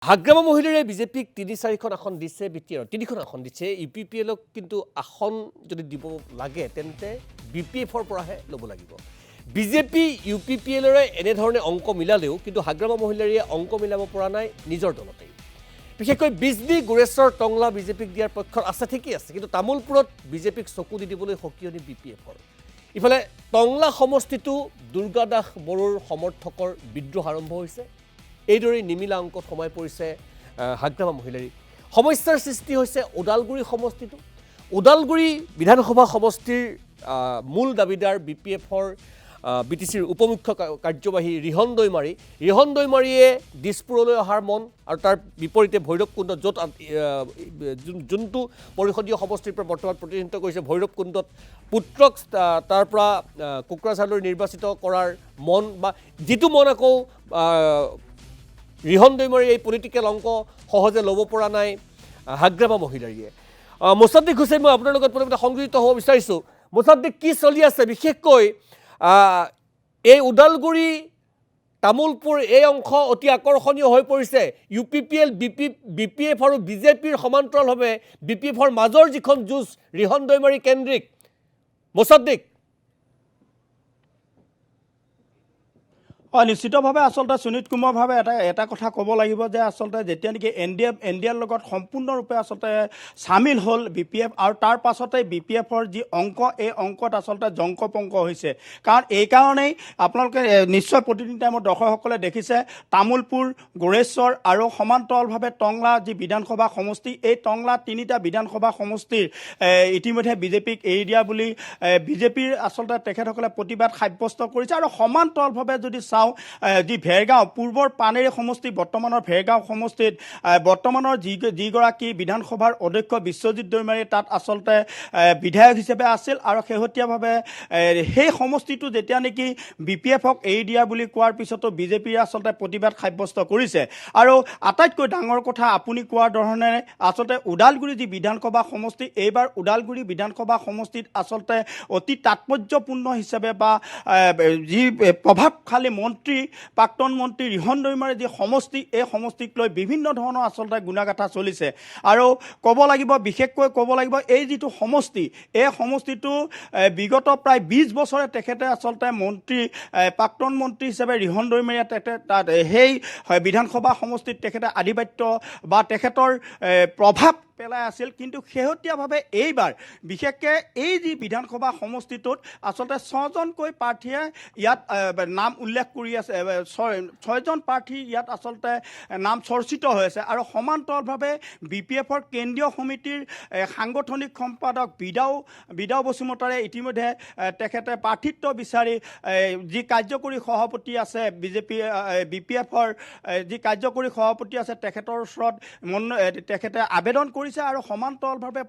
হাগ্ৰামা মহিলাৰে বিজেপিক ৩-৪খন আসন দিছে বিটিআৰ ৩খন আসন দিছে ইউপিপিএলক কিন্তু আসন যদি দিব লাগে তেন্তে বিপিএফৰ পৰাহে ল'ব লাগিব বিজেপি ইউপিপিএলৰে এনেধৰণে অংক মিলালেও কিন্তু হাগ্ৰামা মহিলাৰে অংক মিলাব পৰা নাই নিজৰ দলতে বিশেষকৈ বিজনী গুৰেশ্বৰ টংলা বিজেপিক দিয়াৰ পক্ষত আছে ঠিকই আছে কিন্তু তামুলপুৰত বিজেপিক চকু দি দিবলৈ সকিয়নি বিপিএফৰ ইফালে টংলা সমষ্টিটো দুৰ্গা দাস বড়োৰ সমৰ্থকৰ বিদ্ৰোহ আৰম্ভ হৈছে এইদৰে নিমিলা অংকত সময় পৰিছে হাগ্ৰামা মহিলাৰী সমস্যাৰ সৃষ্টি হৈছে ওদালগুৰি সমষ্টিটো ওদালগুৰি বিধানসভা সমষ্টিৰ মূল দাবিদাৰ বিপিএফৰ বিটিচিৰ উপমুখ্য কাৰ্যবাহী ৰিহন দৈমাৰীয়ে দিছপুৰলৈ অহাৰ মন আৰু তাৰ বিপৰীতে ভৈৰৱকুণ্ড য'ত যোনটো পৰিষদীয় সমষ্টিৰ পৰা বৰ্তমান প্ৰতিনিধিত্ব কৰিছে ভৈৰৱকুণ্ডত পুত্ৰক তাৰ পৰা কোকৰাঝাৰলৈ নিৰ্বাচিত কৰাৰ মন বা যিটো মন আকৌ ৰিহন দৈমাৰী এই পলিটিকেল অংক সহজে ল'ব পৰা নাই হাগ্ৰামা মহিলাৰীয়ে মোছাদ্দিক হুছেইন মই আপোনাৰ লগত প্ৰথমতে সংযোজিত হ'ব বিচাৰিছোঁ মোছাদ্দিক কি চলি আছে বিশেষকৈ এই ওদালগুৰি তামুলপুৰ এই অংশ অতি আকৰ্ষণীয় হৈ পৰিছে ইউপিপিএল বিপিএফ আৰু বিজেপিৰ সমান্তৰালভাৱে বিপিএফৰ মাজৰ যিখন যুঁজ ৰিহন দৈমাৰী কেন্দ্ৰিক মোছাদ্দিক নিশ্চিতভাৱে আচলতে সুনীত কুমাৰভাৱে এটা কথা ক'ব লাগিব যে আচলতে যেতিয়া নেকি এনডিএৰ লগত সম্পূৰ্ণৰূপে আচলতে চামিল হ'ল বিপিএফ আৰু তাৰ পাছতে বিপিএফৰ যি অংক এই অংকত আচলতে জংকপংক হৈছে কাৰণ এইকাৰণেই আপোনালোকে নিশ্চয় প্ৰতিদিন টাইমত দৰ্শকসকলে দেখিছে তামুলপুৰ গোৰেশ্বৰ আৰু সমান্তৰালভাৱে টংলা যি বিধানসভা সমষ্টি এই টংলা তিনিটা বিধানসভা সমষ্টিৰ ইতিমধ্যে বিজেপিক এৰি দিয়া বুলি বিজেপিৰ আচলতে তেখেতসকলে প্ৰতিবাদ সাব্যস্ত কৰিছে আৰু সমান্তৰালভাৱে যদি যি ভেৰগাঁও পূৰ্বৰ পানেৰী সমষ্টি বৰ্তমানৰ ভেৰগাঁও সমষ্টিত বৰ্তমানৰ যিগৰাকী বিধানসভাৰ অধ্যক্ষ বিশ্বজিৎ দৈমাৰী তাত আচলতে বিধায়ক হিচাপে আছিল আৰু শেহতীয়াভাৱে সেই সমষ্টিটো যেতিয়া নেকি বিপিএফক এৰি দিয়া বুলি কোৱাৰ পিছতো বিজেপিয়ে আচলতে প্ৰতিবাদ সাব্যস্ত কৰিছে আৰু আটাইতকৈ ডাঙৰ কথা আপুনি কোৱাৰ ধৰণে আচলতে ওদালগুৰি যি বিধানসভা সমষ্টি এইবাৰ ওদালগুৰি বিধানসভা সমষ্টিত আচলতে অতি তাৎপৰ্যপূৰ্ণ হিচাপে বা যি প্ৰভাৱশালী মন্ত্ৰী প্ৰাক্তন মন্ত্ৰী ৰিহন দৈমাৰীৰ যি সমষ্টি এই সমষ্টিক লৈ বিভিন্ন ধৰণৰ আচলতে গুণাগাথা চলিছে আৰু বিশেষকৈ ক'ব লাগিব এই যিটো সমষ্টি এই সমষ্টিটো বিগত প্ৰায় 20 বছৰে তেখেতে আচলতে মন্ত্ৰী প্ৰাক্তন মন্ত্ৰী হিচাপে ৰিহন দৈমাৰীয়ে তাত সেই বিধানসভা সমষ্টিত তেখেতে আধিপত্য বা তেখেতৰ প্ৰভাৱ পেলাই আছিল কিন্তু শেহতীয়াভাৱে এইবাৰ বিশেষকৈ এই যি বিধানসভা সমষ্টিটোত আচলতে 6জনকৈ প্ৰাৰ্থীয়ে ইয়াত নাম উল্লেখ কৰি আছে 6জন প্ৰাৰ্থী ইয়াত আচলতে নাম চৰ্চিত হৈ আছে আৰু সমান্তৰালভাৱে বিপিএফৰ কেন্দ্ৰীয় সমিতিৰ সাংগঠনিক সম্পাদক বিদাও বসুমতাৰে ইতিমধ্যে তেখেতে প্ৰাৰ্থিত্ব বিচাৰি যি কাৰ্যকৰী সভাপতি আছে বিপিএফৰ যি কাৰ্যকৰী সভাপতি আছে তেখেতৰ ওচৰত তেখেতে আবেদন কৰিছে আৰু সমান্তৰালভাৱে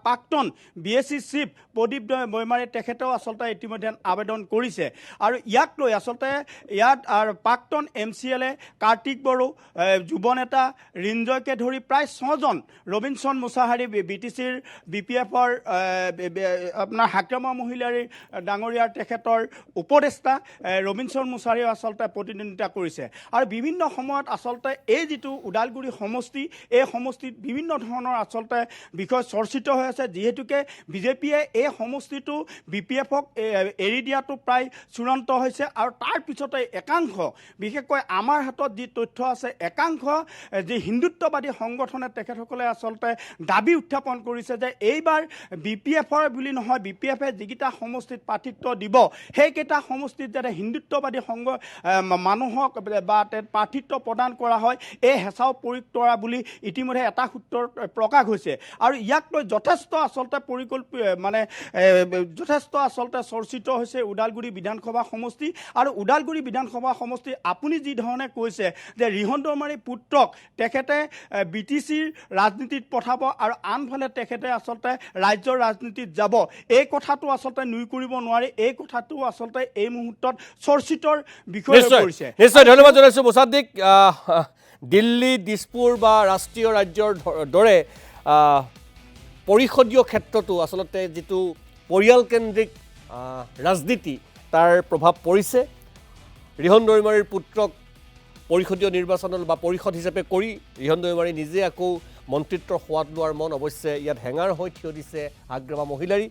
প্ৰাক্তন বিএছচি চিফ প্ৰদীপ দৈমাৰীয়ে তেখেতেও আচলতে ইতিমধ্যে আবেদন কৰিছে আৰু ইয়াক লৈ আচলতে ইয়াত প্ৰাক্তন MCLA কাৰ্তিক বড়ো যুৱ নেতা ৰিঞ্জয়কে ধৰি প্ৰায় 6জন ৰবিনসন মুছাহাৰী বিটিচিৰ বিপিএফৰ আপোনাৰ হাগ্ৰামা মহিলাৰী ডাঙৰীয়াৰ তেখেতৰ উপদেষ্টা ৰবিনসন মুছাহাৰীয়ে আচলতে প্ৰতিদ্বন্দ্বিতা কৰিছে আৰু বিভিন্ন সময়ত আচলতে এই যিটো ওদালগুৰি সমষ্টি এই সমষ্টিত বিভিন্ন ধৰণৰ আচলতে বিষয় চৰ্চিত হৈ আছে যিহেতুকে বিজেপিয়ে এই সমষ্টিটো বিপিএফক এৰি দিয়াটো প্ৰায় চূড়ান্ত হৈছে আৰু তাৰ পিছতে একাংশ বিশেষকৈ আমাৰ হাতত যি তথ্য আছে একাংশ যি হিন্দুত্ববাদী সংগঠনে তেখেতসকলে আচলতে দাবী উত্থাপন কৰিছে যে এইবাৰ বিপিএফৰ বুলি নহয় বিপিএফে যিকেইটা সমষ্টিত প্ৰাৰ্থিত্ব দিব সেইকেইটা সমষ্টিত যাতে হিন্দুত্ববাদী মানুহক বা প্ৰাৰ্থিত্ব প্ৰদান কৰা হয় এই হেঁচাও প্ৰয়োগ কৰা বুলি ইতিমধ্যে এটা সূত্ৰৰ প্ৰকাশ হৈছে আৰু ইয়াক লৈ যথেষ্ট আচলতে চৰ্চিত হৈছে ওদালগুৰি বিধানসভা সমষ্টি আৰু ওদালগুৰি বিধানসভা সমষ্টি আপুনি যি ধৰণে কৈছে যে ৰিহন দৈমাৰীৰ পুত্ৰক তেখেতে বিটিচিৰ ৰাজনীতিত পঠাব আৰু আনফালে তেখেতে আচলতে ৰাজ্যৰ ৰাজনীতিত যাব এই কথাটো আচলতে নুই কৰিব নোৱাৰি এই কথাটো আচলতে এই মুহূৰ্তত চৰ্চিতৰ বিষয় হৈ পৰিছে নিশ্চয় ধন্যবাদ জনাইছোঁ মোছাদ্দিক দিল্লী দিছপুৰ বা ৰাষ্ট্ৰীয় ৰাজ্যৰ দৰে পৰিষদীয় ক্ষেত্ৰতো আচলতে যিটো পৰিয়ালকেন্দ্ৰিক ৰাজনীতি তাৰ প্ৰভাৱ পৰিছে ৰিহন দৈমাৰীৰ পুত্ৰক পৰিষদীয় নিৰ্বাচন বা পৰিষদ হিচাপে কৰি ৰিহন দৈমাৰী নিজে আকৌ মন্ত্ৰিত্বৰ সোৱাদ লোৱাৰ মন অৱশ্যে ইয়াত হেঙাৰ হৈ থিয় দিছে হাগ্ৰামা মহিলাৰী